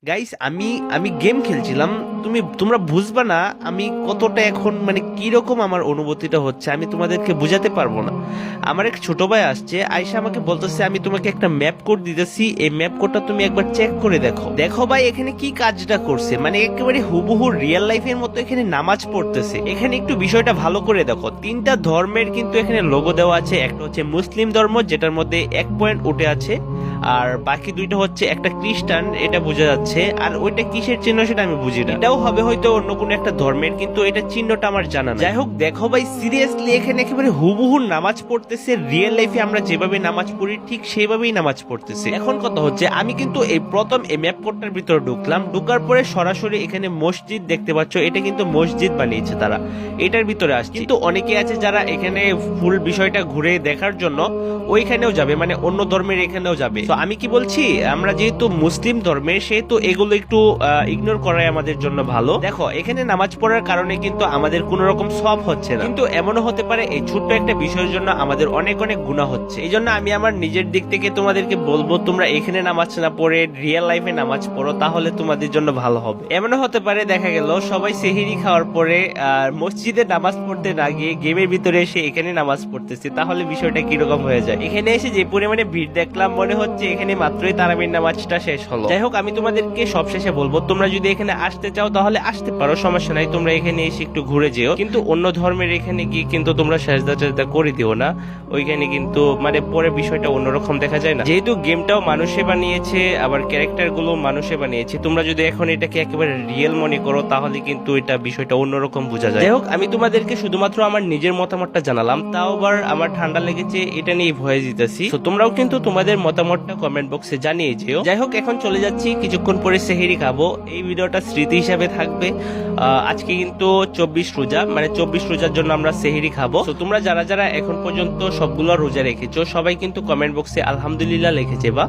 Guys আমি আমি game খেলছিলাম। তোমরা বুঝবা না আমি কতটা এখন মানে কিরকম আমার অনুভূতিটা হচ্ছে, আমি তোমাদেরকে বুঝাতে পারবো না। আমার এক ছোট ভাই আসছে, আয়সা আমাকে বলতেছে আমি তোমাকে একটা ম্যাপ কোড দিতেছি, এই ম্যাপ কোডটা তুমি একবার চেক করে দেখো। দেখো ভাই এখানে কি কাজটা করছে, মানে একেবারে হুবহু রিয়েল লাইফের মতো এখানে নামাজ পড়তেছে। এখানে একটু বিষয়টা ভালো করে দেখো, তিনটা ধর্মের কিন্তু এখানে লোগো দেওয়া আছে। একটা হচ্ছে মুসলিম ধর্ম যেটার মধ্যে 1 পয়েন্ট উঠে আছে, আর বাকি দুইটা হচ্ছে একটা খ্রিস্টান, এটা বোঝা যাচ্ছে। আর ওইটা কিসের চিহ্ন সেটা আমি বুঝি না, এটাও হবে হয়তো অন্য কোনো একটা ধর্মের, কিন্তু এটা চিহ্নটা আমার জানা না। যাই হোক দেখো ভাই সিরিয়াসলি এখানে একেবারে হুবহু নামাজ পড়তেছে, রিয়েল লাইফে আমরা যেভাবে নামাজ পড়ি ঠিক সেভাবেই নামাজ পড়তেছে। এখন কথা হচ্ছে আমি কিন্তু এই প্রথম এই ম্যাপ কোডটার ভিতরে ঢুকলাম, ঢুকার পরে সরাসরি এখানে মসজিদ দেখতে পাচ্ছ, এটা কিন্তু মসজিদ বানিয়েছে তারা, এটার ভিতরে আসছে। কিন্তু অনেকে আছে যারা এখানে ফুল বিষয়টা ঘুরে দেখার জন্য ওইখানেও যাবে, মানে অন্য ধর্মের এখানেও যাবে। তো আমি কি বলছি, আমরা যেহেতু মুসলিম ধর্মের সেহেতু এগুলো একটু ইগনোর করাই আমাদের জন্য ভালো। দেখো এখানে নামাজ পড়ার কারণে কিন্তু আমাদের কোন রকম সব হচ্ছে না, কিন্তু এমনও হতে পারে এই ছোট্ট একটা বিষয়ের জন্য আমাদের অনেক অনেক গুনাহ হচ্ছে। এই জন্য আমি আমার নিজের দিক থেকে তোমাদেরকে বলবো তোমরা এখানে নামাজ না পড়ে রিয়েল লাইফে নামাজ পড়ো, তাহলে তোমাদের জন্য ভালো হবে। এমনও হতে পারে দেখা গেল সবাই সেহরি খাওয়ার পরে মসজিদে নামাজ পড়তে না গিয়ে গেমের ভিতরে এসে এখানে নামাজ পড়তেছে, তাহলে বিষয়টা কিরকম হয়ে যায়। এখানে এসে যে পরিমাণে ভিড় দেখলাম মনে হচ্ছে এখানে মাত্রই তারাবির নামাজটা শেষ হলো। যাই হোক আমি তোমাদেরকে সব শেষে বলবো তোমরা যদি এখানে আসতে চাও তাহলে আসতে পারো, সমস্যা নাই, তোমরা এখানে এসে একটু ঘুরে যেও, কিন্তু অন্য ধর্মের এখানে গিয়ে কিন্তু তোমরা সাজদা টাজদা করে দিও না। ওইখানে কিন্তু মানে পরে বিষয়টা অন্যরকম দেখা যায় না, যেহেতু গেমটাও মানুষে বানিয়েছে আবার ক্যারেক্টার গুলো মানুষে বানিয়েছে। তোমরা যদি এখন এটাকে একেবারে রিয়েল মনে করো তাহলে কিন্তু এটা বিষয়টা অন্যরকম বোঝা যায়। যাই হোক আমি তোমাদেরকে শুধুমাত্র আমার নিজের মতামতটা জানালাম, তাও আবার আমার ঠান্ডা লেগেছে এটা নিয়ে ভয়ে দিতেছি। তো তোমরাও কিন্তু তোমাদের মতামতটা কমেন্ট বক্সে জানিয়ে যেও। যাই হোক এখন চলে যাচ্ছি, কিছুক্ষণ পরে সেহেরি খাবো। এই ভিডিওটা স্মৃতি হিসাবে থাকবে। আজকে কিন্তু 24 রোজা, মানে 24 রোজার জন্য আমরা সেহেরি খাবো। তো তোমরা যারা যারা এখন পর্যন্ত সবগুলো রোজা রেখেছো সবাই কিন্তু কমেন্ট বক্সে আলহামদুলিল্লাহ লিখেছে বা